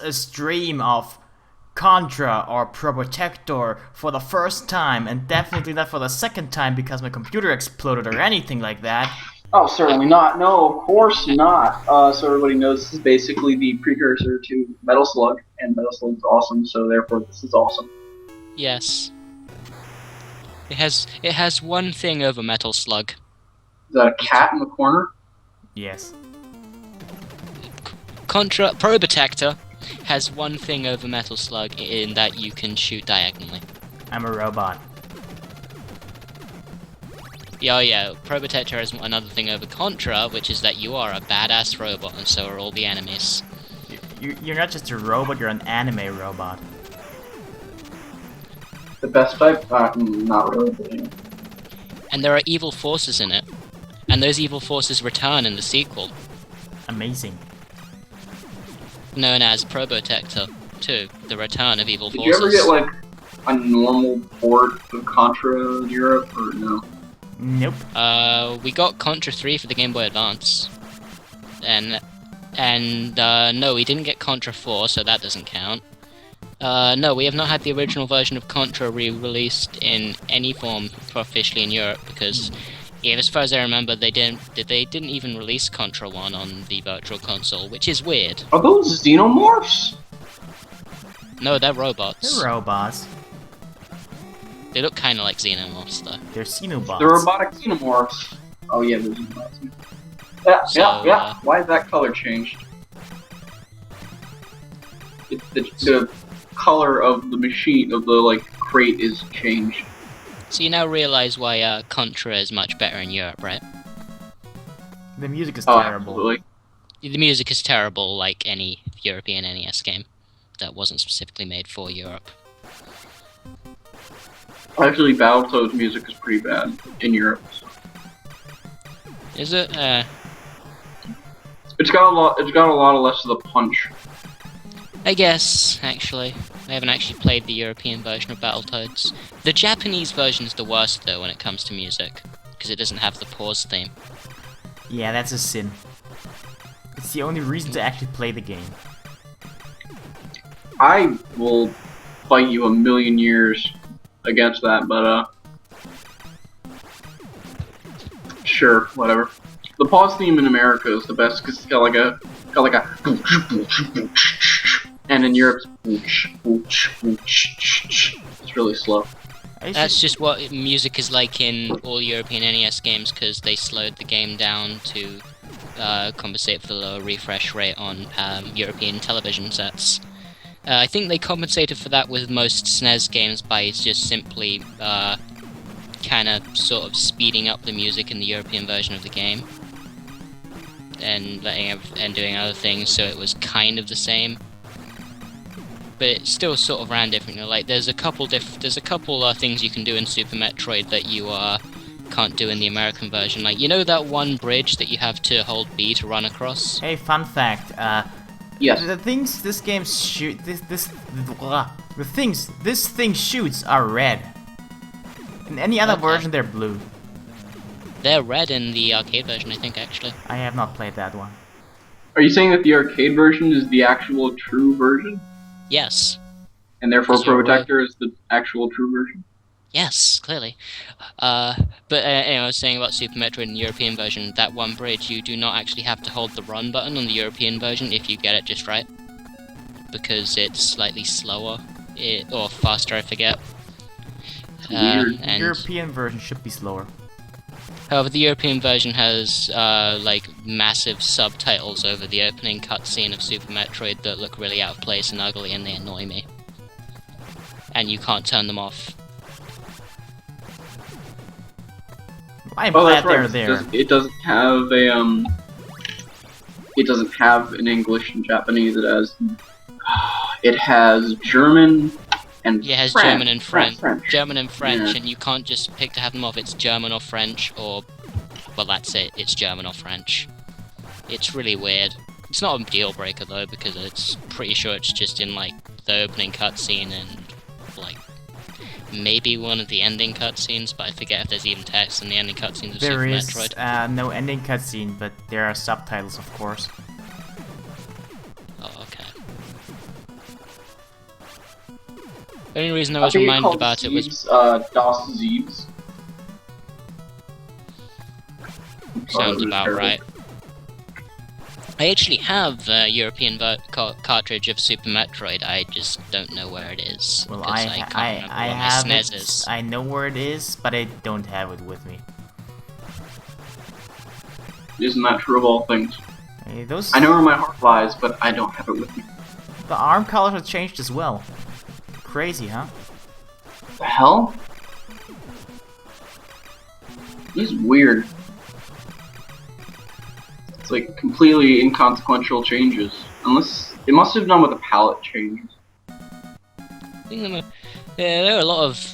a stream of Contra or PROBOTECTOR for the first time, and definitely not for the second time because my computer exploded or anything like that. Oh, certainly not. No, of course not. So everybody knows this is basically the precursor to Metal Slug, and Metal Slug's awesome, so therefore this is awesome. Yes. It has one thing over Metal Slug. Is that a cat in the corner? Yes. Contra PROBOTECTOR has one thing over Metal Slug in that you can shoot diagonally. I'm a robot. Yeah, PROBOTECTOR has another thing over Contra, which is that you are a badass robot, and so are all the enemies. You're not just a robot, you're an anime robot. The best type? Not really. But, yeah. And there are evil forces in it. And those evil forces return in the sequel, Amazing. known as PROBOTECTOR 2, The Return of Evil Did Forces. you ever get, like, a normal port of Contra in Europe, or no? Nope. We got Contra 3 for the Game Boy Advance. And no, we didn't get Contra 4, so that doesn't count. No, we have not had the original version of Contra re-released in any form officially in Europe, because, yeah, as far as I remember, they didn't even release Contra 1 on the Virtual Console, which is weird. Are those xenomorphs? No, they're robots. They're robots. They look kind of like xenomorphs, though. They're Xenobots. They're robotic xenomorphs. Oh yeah, they're xenomorphs. Yeah, So, yeah. Why is that color changed? The color of the machine, of the, like, crate is changed. So you now realize why Contra is much better in Europe, right? The music is Oh, terrible. absolutely. The music is terrible, like any European NES game that wasn't specifically made for Europe. Actually, Battletoads music is pretty bad in Europe. Is it? It's got a lot. It's got a lot of less of the punch. I guess, actually. I haven't actually played the European version of Battletoads. The Japanese version is the worst, though, when it comes to music, because it doesn't have the pause theme. Yeah, that's a sin. It's the only reason to actually play the game. I will fight you a million years against that, but sure, whatever. The pause theme in America is the best because it's got like a and in Europe it's really slow. That's just what music is like in all European NES games, because they slowed the game down to compensate for the lower refresh rate on European television sets. I think they compensated for that with most SNES games by just simply kind of sort of speeding up the music in the European version of the game and doing other things, so it was kind of the same. But it still sort of ran differently. Like there's a couple things you can do in Super Metroid that you can't do in the American version. Like, you know that one bridge that you have to hold B to run across? Hey, fun fact. Yes. The things this game this thing shoots are red. In any other Okay. version, they're blue. They're red in the arcade version, I think, actually. I have not played that one. Are you saying that the arcade version is the actual true version, Yes. and therefore Yes, you're right. PROBOTECTOR is the actual true version? Yes, clearly. But anyway, I was saying about Super Metroid in the European version, that one bridge, you do not actually have to hold the run button on the European version if you get it just right. Because it's slightly slower, or faster, I forget. Weird. The And European version should be slower. however, the European version has like massive subtitles over the opening cutscene of Super Metroid that look really out of place and ugly, and they annoy me. And you can't turn them off. I'm Oh, glad that's right. they're there. It doesn't have a It doesn't have an English and Japanese. It has German and Yeah, it has French. German and French. French. German and French, Yeah. and you can't just pick to have them off. It's German or French, or... well, that's it. It's German or French. It's really weird. It's not a deal breaker, though, because it's pretty sure it's just in, like, the opening cutscene and, like, maybe one of the ending cutscenes, but I forget if there's even text in the ending cutscenes of There Super is Metroid. no ending cutscene, but there are subtitles, of course. Oh, okay. The only reason I I was think reminded called about it was Zeebs, DOS Zeebs. sounds about right. I actually have a European cartridge of Super Metroid. I just don't know where it is. Well, 'cause I can't remember where my have SNES it. is. I know where it is, but I don't have it with me. Isn't that true of all things? Hey, those. I know where my heart lies, but I don't have it with me. The arm colors have changed as well. Crazy, huh? The hell? This is weird. It's like completely inconsequential changes. Unless it must have done with the palette changes. I think there are a lot of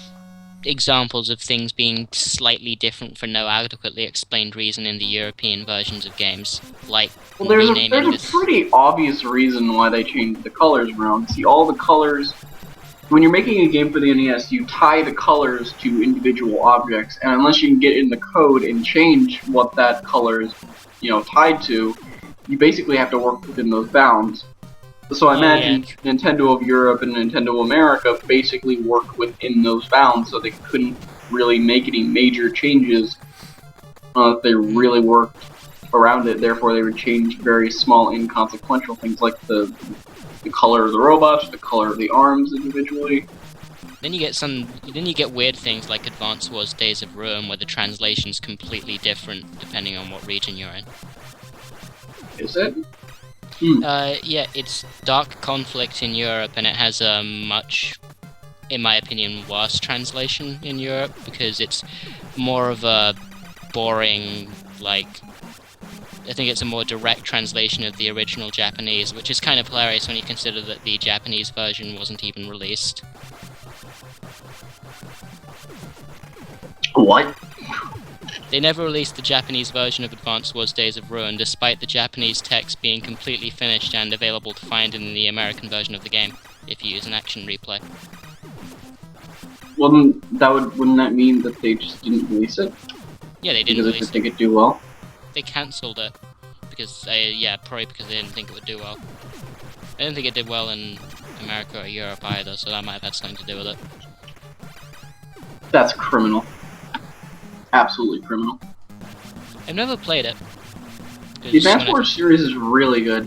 examples of things being slightly different for no adequately explained reason in the European versions of games, like Well, there's renaming a this. pretty obvious reason why they changed the colors around. See, all the colors. When you're making a game for the NES, you tie the colors to individual objects, and unless you can get in the code and change what that color is, tied to, you basically have to work within those bounds. So I imagine Nintendo of Europe and Nintendo America basically worked within those bounds, so they couldn't really make any major changes if they really worked around it. Therefore, they would change very small, inconsequential things like the color of the robots, the color of the arms individually. Then you get weird things like Advance Wars Days of Ruin, where the translation's completely different depending on what region you're in. Is it? Yeah, it's Dark Conflict in Europe, and it has a much, in my opinion, worse translation in Europe, because it's more of a boring, I think it's a more direct translation of the original Japanese, which is kind of hilarious when you consider that the Japanese version wasn't even released. What? They never released the Japanese version of Advance Wars Days of Ruin, despite the Japanese text being completely finished and available to find in the American version of the game, if you use an action replay. Wouldn't that mean that they just didn't release it? Yeah, they didn't because release they it. didn't think it'd do well? They cancelled it because probably because they didn't think it would do well. I didn't think it did well in America or Europe either, so that might have had something to do with it. That's criminal. Absolutely criminal. I've never played it. The Advance Wars series is really good.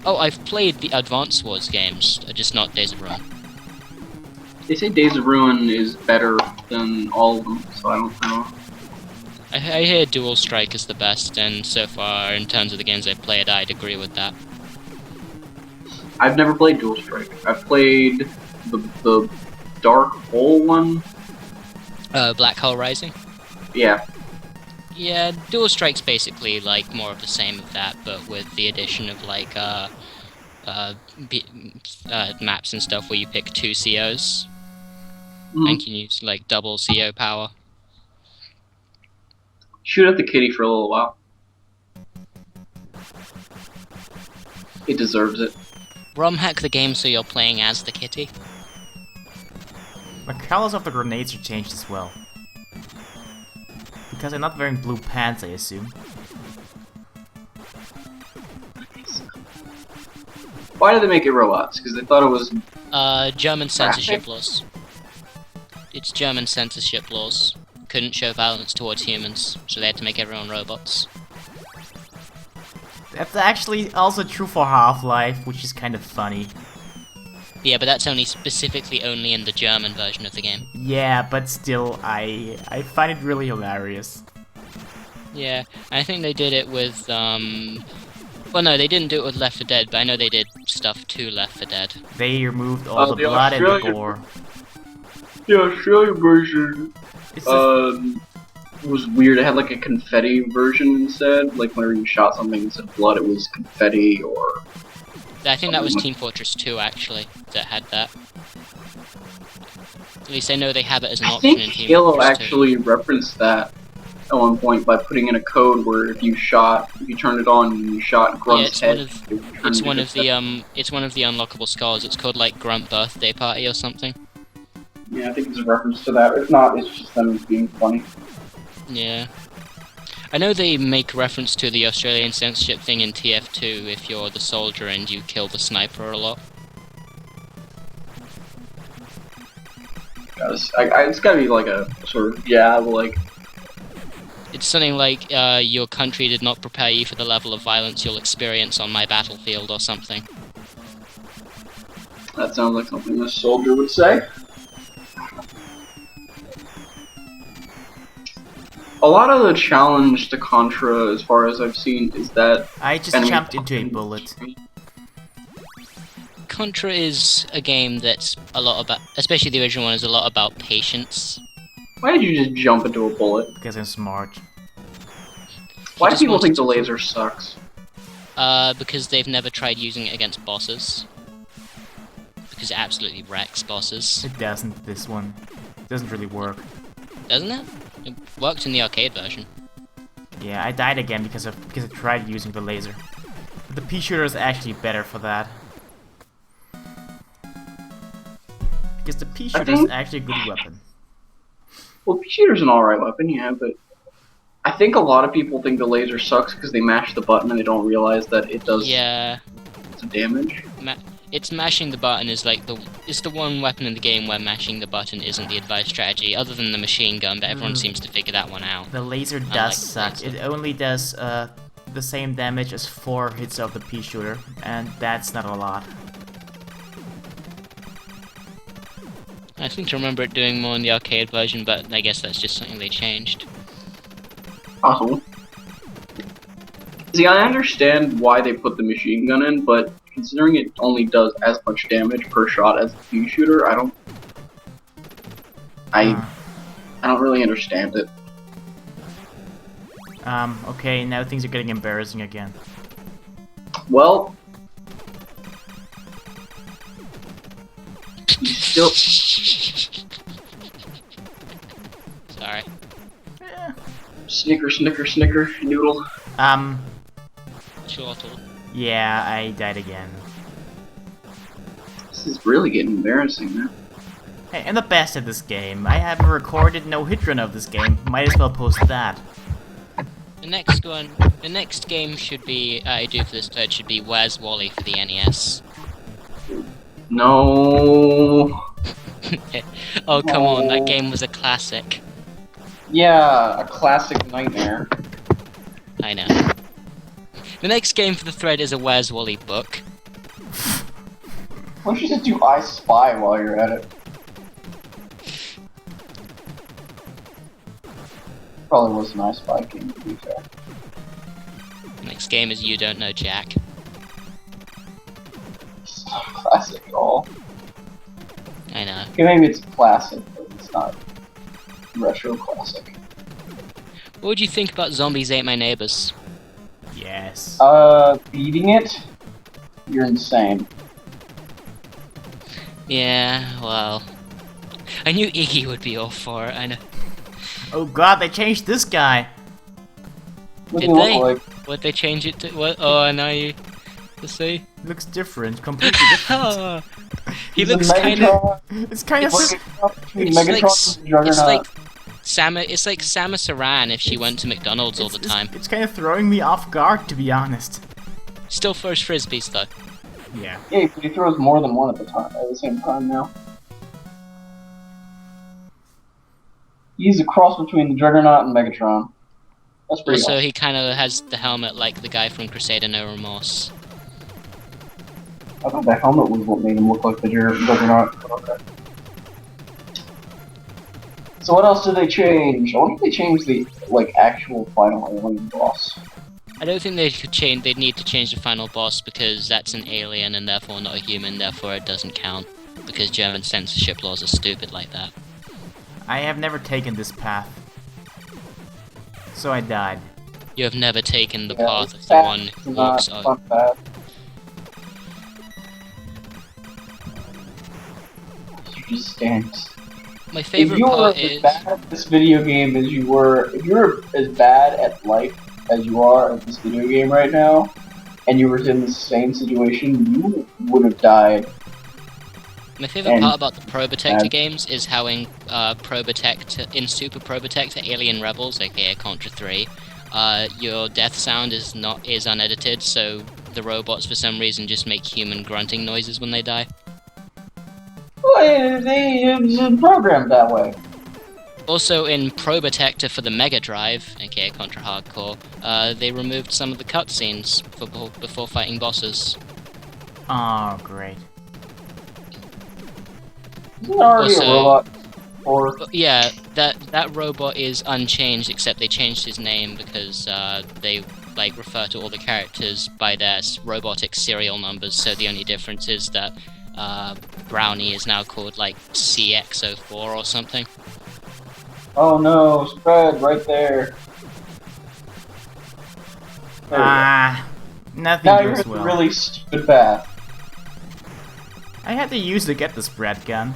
Oh, I've played the Advance Wars games, just not Days of Ruin. They say Days of Ruin is better than all of them, so I don't know. I hear Dual Strike is the best, and so far, in terms of the games I've played, I'd agree with that. I've never played Dual Strike. I've played the Dark Hole one. Black Hole Rising? Yeah. Yeah, Dual Strike's basically like more of the same of that, but with the addition of maps and stuff where you pick 2 COs and can use like double CO power. Shoot at the kitty for a little while. It deserves it. ROM hack the game so you're playing as the kitty. The colors of the grenades are changed as well. Because they're not wearing blue pants, I assume. Why did they make it robots? Because they thought it was... German censorship laws. It's German censorship laws. Couldn't show violence towards humans, so they had to make everyone robots. That's actually also true for Half-Life, which is kind of funny. Yeah, but that's specifically only in the German version of the game. Yeah, but still, I find it really hilarious. Yeah, I think they did it with, well no, they didn't do it with Left 4 Dead, but I know they did stuff to Left 4 Dead. They removed all the blood and the gore. The Australian version was weird. It had like a confetti version instead. Like whenever you shot something instead of blood, it was confetti or... I think that was Team Fortress 2 actually, that had that. At least I know they have it as an option in Team Fortress 2. Halo actually referenced that at one point by putting in a code where if you turned it on and you shot Grunt's head... It's one of the unlockable scars. It's called like Grunt Birthday Party or something. Yeah, I think it's a reference to that. If not, it's just them being funny. Yeah. I know they make reference to the Australian censorship thing in TF2 if you're the soldier and you kill the sniper a lot. It's gotta be like a sort of jab, like. It's something like, your country did not prepare you for the level of violence you'll experience on my battlefield or something. That sounds like something a soldier would say. A lot of the challenge to Contra, as far as I've seen, is that I just jumped into a bullet. Contra is a game that's a lot about, especially the original one, is a lot about patience. Why did you just jump into a bullet? Because I'm smart. Why do just people wanted think the to- laser sucks? Because they've never tried using it against bosses. Because it absolutely wrecks bosses. It doesn't, this one. It doesn't really work. Doesn't it? It worked in the arcade version. Yeah, I died again because I tried using the laser. But the pea shooter is actually better for that. Because the pea shooter is actually a good weapon. Well, pea shooter's an alright weapon, yeah, but I think a lot of people think the laser sucks because they mash the button and they don't realize that it does some damage. It's mashing the button is like it's the one weapon in the game where mashing the button isn't the advice strategy, other than the machine gun, but everyone seems to figure that one out. The laser does suck. It only does the same damage as 4 hits of the pea shooter, and that's not a lot. I seem to remember it doing more in the arcade version, but I guess that's just something they changed. Possible. See, I understand why they put the machine gun in, but considering it only does as much damage per shot as the pea shooter, I don't really understand it. Okay, now things are getting embarrassing again. Well, you still. Sorry. Snicker, snicker, snicker, noodle. Chortle. Yeah, I died again. This is really getting embarrassing now. Hey, I'm the best at this game. I have a recorded no-hit run of this game. Might as well post that. The next game should be, I do for this third should be Where's Wally for the NES. No. Oh, come on, that game was a classic. Yeah, a classic nightmare. I know. The next game for the thread is a Where's Wally book. Why don't you just do I Spy while you're at it? Probably was an I Spy game, to be fair. The next game is You Don't Know Jack. It's not a classic at all. I know. Okay, maybe it's a classic, but it's not retro classic. What would you think about Zombies Ate My Neighbors? Yes. Beating it? You're insane. Yeah, well... I knew Iggy would be all for it, I know. Oh god, they changed this guy! What Did does he they? look like? What'd they change it to? What? Oh, now you... Let's see. Looks different, completely different. Oh, he He's a looks kind of... Megatron. It's kind of... It's like a cross between It's Megatron and Juggernaut. It's like Samus Aran if she went to McDonald's all the time. It's kind of throwing me off guard, to be honest. Still throws frisbees though. Yeah. Yeah, but he throws more than one at the same time now. He's a cross between the Juggernaut and Megatron. That's pretty Also, awesome. he kind of has the helmet like the guy from Crusader No Remorse. I thought that helmet was what made him look like the Juggernaut. But okay. So what else did they change? I wonder if they changed the actual final alien boss. I don't think they could change. They'd need to change the final boss because that's an alien and therefore not a human. Therefore, it doesn't count because German censorship laws are stupid like that. I have never taken this path. So I died. You have never taken the Yeah, path this of the path one is who walks not on. bad. You just stand. My If favorite you were part as is bad at this video game as you were, if you were as bad at life as you are at this video game right now, and you were in the same situation, you would have died. my favorite and- part about the PROBOTECTOR and- games is how in Super PROBOTECTOR Alien Rebels, aka Contra 3, your death sound is unedited, so the robots for some reason just make human grunting noises when they die. Well, it's programmed that way. Also, in PROBOTECTOR for the Mega Drive, aka Contra Hardcore, they removed some of the cutscenes before fighting bosses. Oh, great. Isn't there already Also- a robot? Or Yeah, that robot is unchanged, except they changed his name because they like refer to all the characters by their robotic serial numbers. So the only difference is that Brownie is now called like CX04 or something. oh no, spread right there. There we go. Ah, nothing Now you're goes in a well. really stupid path. I had to use to get the spread gun.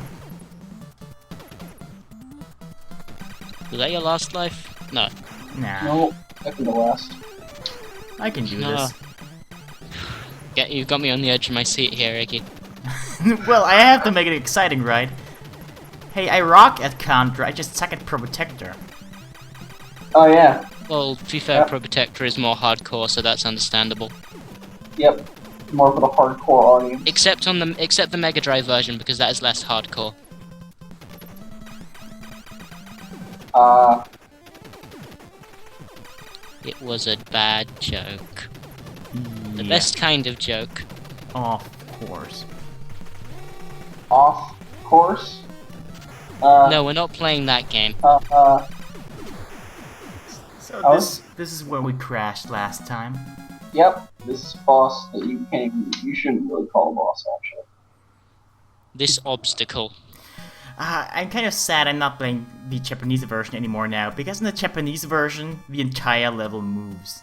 Was that your last life? No. Nah, No, second to last. I can do No. this. Yeah, you got me on the edge of my seat here, Iggy. Well, I have to make it exciting, right? Hey, I rock at Contra, I just suck at PROBOTECTOR. Oh yeah, Well, to be fair, Yep. PROBOTECTOR is more hardcore, so that's understandable. yep. More for the hardcore audience. Except the Mega Drive version, because that is less hardcore. It was a bad joke. The Yeah. best kind of joke. Of course. Off course. No, we're not playing that game. So Oh. this is where we crashed last time. Yep. This boss that you shouldn't really call a boss actually. This obstacle. I'm kind of sad I'm not playing the Japanese version anymore now, because in the Japanese version, the entire level moves.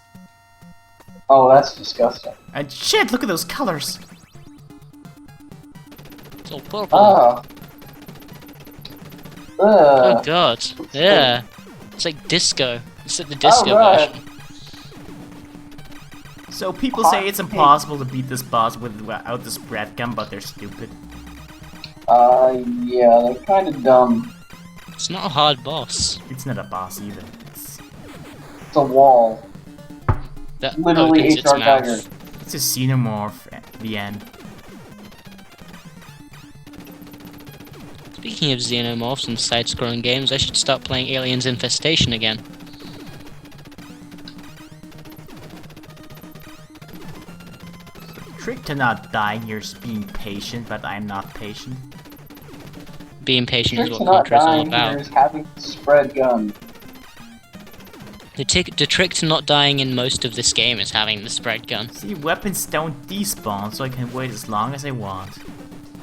Oh, that's disgusting. And shit, look at those colors! It's all purple. Ah. Oh god. Yeah. It's like disco. It's like the disco right. version. So people say it's impossible to beat this boss without the spread gun, but they're stupid. Yeah, they're kind of dumb. It's not a hard boss. It's not a boss either. It's a wall. That Literally opens its HR mouth. Tiger. It's a xenomorph at the end. Speaking of xenomorphs and side-scrolling games, I should start playing Aliens Infestation again. Trick to not dying here is being patient, but I'm not patient. Being patient is Trick what to not Contra is all dying about. here is having the spread gun. The trick to not dying in most of this game is having the spread gun. See, weapons don't despawn, so I can wait as long as I want.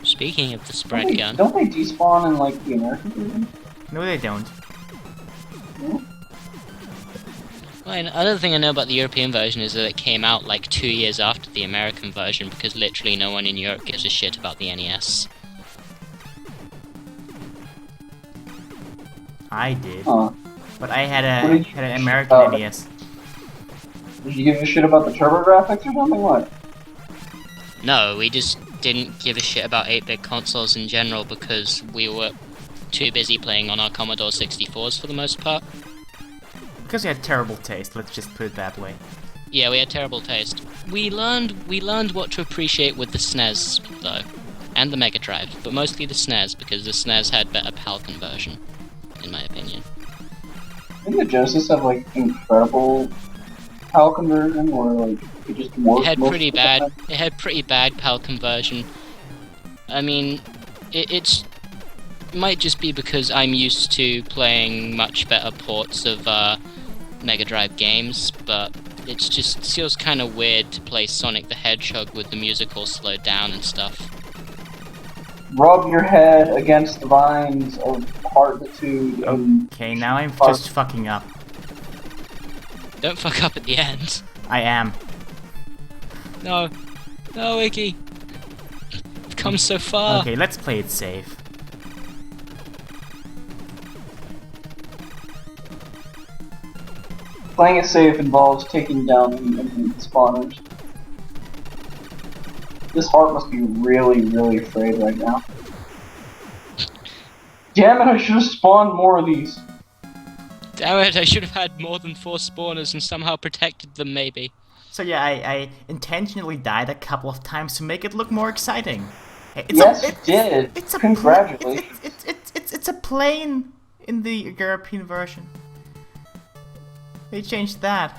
Speaking of the spread Don't they, gun, don't they despawn in like the American version? No, they don't. well, another thing I know about the European version is that it came out like 2 years after the American version because literally no one in Europe gives a shit about the NES. I did. Huh. But I had What did you- an American NES. Did you give a shit about the TurboGrafx or something? What? No, we just didn't give a shit about 8-bit consoles in general because we were too busy playing on our Commodore 64s for the most part. Because we had terrible taste, let's just put it that way. Yeah, we had terrible taste. We learned what to appreciate with the SNES though, and the Mega Drive, but mostly the SNES because the SNES had better PAL conversion, in my opinion. Didn't the Genesis have like incredible PAL conversion where like it just worked? It had most pretty of the bad. time? It had pretty bad PAL conversion. I mean, it might just be because I'm used to playing much better ports of Mega Drive games, but it just feels kind of weird to play Sonic the Hedgehog with the music all slowed down and stuff. Rub your head against the vines of heartitude and Okay, now I'm Fuck. just fucking up. Don't fuck up at the end. I am. No, no, Iggy. I've come so far. Okay, let's play it safe. playing it safe involves taking down the spawners. This heart must be really, really afraid right now. Damn it, I should have spawned more of these. Damn it! I should have had more than 4 spawners and somehow protected them. Maybe. So yeah, I intentionally died a couple of times to make it look more exciting. Yes, you did. It's a Congratulations. It's a plane in the European version. They changed that.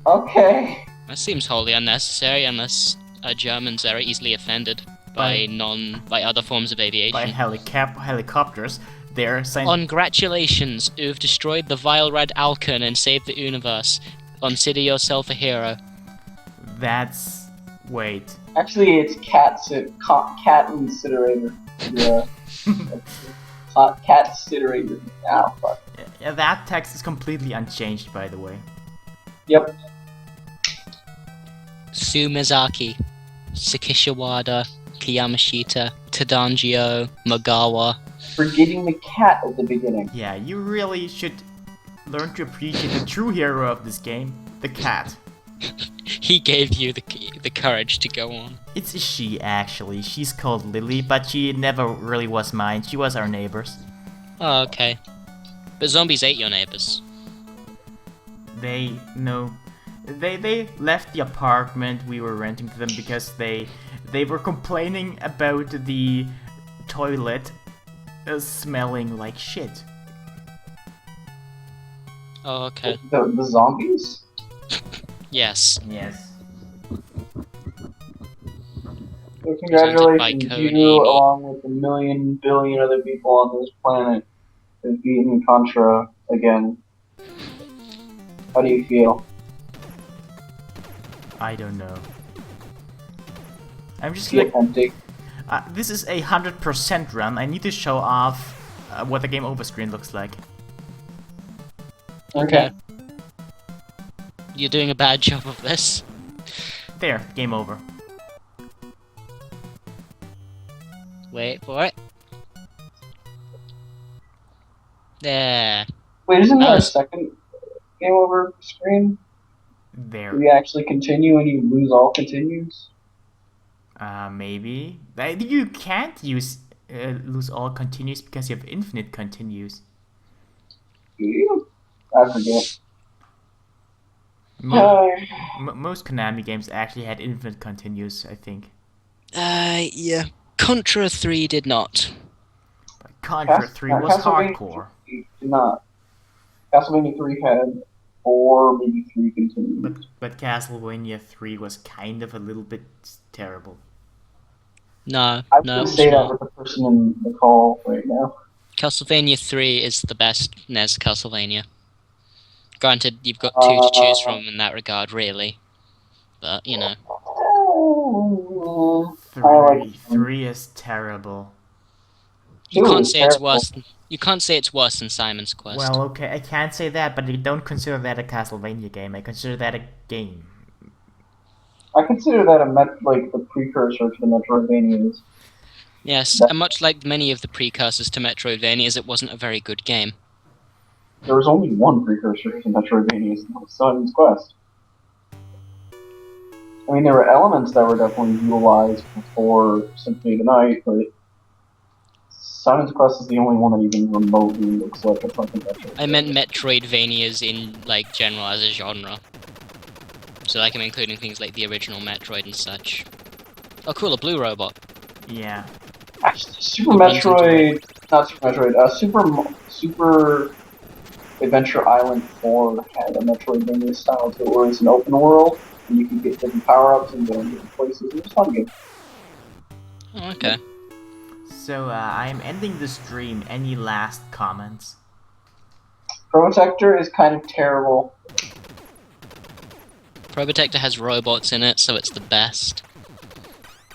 Okay. That seems wholly unnecessary unless Germans are easily offended by other forms of aviation. By helicopters. They're saying Congratulations, you've destroyed the vile red Alcon and saved the universe. Consider yourself a hero. that's wait. Actually, it's cat incinerator. Yeah. Cat incinerator. Now, fuck. Yeah, that text is completely unchanged, by the way. Yep. Sumezaki, Sakishawada, Kiyamashita, Tadangio, Magawa. Forgetting the cat at the beginning. Yeah, you really should learn to appreciate the true hero of this game, the cat. He gave you the courage to go on. It's a she, actually. She's called Lily, but she never really was mine. She was our neighbor's. Oh, okay. But zombies ate your neighbors. They left the apartment we were renting to them because they were complaining about the toilet smelling like shit. Oh, okay. The zombies? Yes. Yes. So congratulations, Presented by you, Konami. along with a million billion other people on this planet, have beaten Contra again. How do you feel? I don't know. I'm just Feel like, empty? this is a 100% run. I need to show off what the game over screen looks like. Okay. You're doing a bad job of this. There, game over. Wait for it. There. Wait, isn't there a was- second game over screen? There. Do we actually continue and you lose all continues? Maybe. You can't lose all continues because you have infinite continues. Do you? I forget. Most Konami games actually had infinite continues, I think. Yeah. Contra 3 did not. But Contra 3 was Castlevania hardcore. 3 did not. Castlevania 3 had 4, maybe 3 continues. But Castlevania 3 was kind of a little bit terrible. No, I no, would it's say that not. with the person in the call right now. Castlevania 3 is the best NES Castlevania. Granted, you've got two to choose from in that regard, really. But, you know. I like 3 is terrible. You Two can't is say it's terrible. worse. You can't say it's worse than Simon's Quest. Well, okay, I can't say that, but I don't consider that a Castlevania game. I consider that a game. I consider that like the precursor to the Metroidvanias. Yes, and much like many of the precursors to Metroidvanias, it wasn't a very good game. There was only one precursor to Metroidvanias, and that was Simon's Quest. I mean, there were elements that were definitely utilized before Symphony of the Night, but Simon's Quest is the only one that even remotely looks like a fucking Metroidvania. I meant Metroidvanias in, like, general as a genre. So, like, I'm including things like the original Metroid and such. Oh, cool, a blue robot. Yeah. Actually, Super Metroid, not Super Metroid, Super Adventure Island 4 had a Metroidvania style to it, where it's an open world, and you can get different power-ups and go in different places. It was a fun game. Oh, okay. So, I'm ending the stream. Any last comments? PROBOTECTOR is kind of terrible. PROBOTECTOR has robots in it, so it's the best.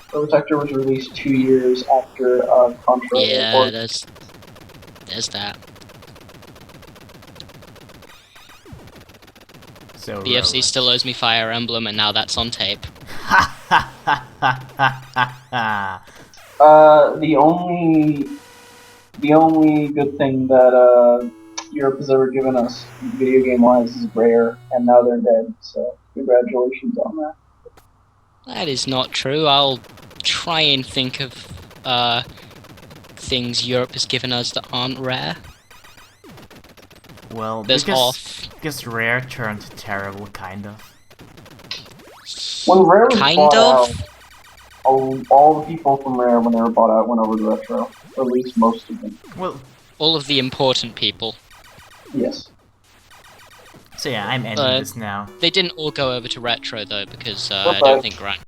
PROBOTECTOR was released 2 years after Contra. Yeah, there's that. So, BFC still owes me Fire Emblem, and now that's on tape. The only good thing that Europe has ever given us, video game-wise, is Rare, and now they're dead. So congratulations on that. That is not true. I'll try and think of things Europe has given us that aren't Rare. Well, There's because Rare turned terrible, kind of. When Rare was Kind bought of? out, all the people from Rare, when they were bought out, went over to Retro. Or at least most of them. Well, All of the important people. Yes. so yeah, I'm ending this now. They didn't all go over to Retro though, because I Okay. don't think Grant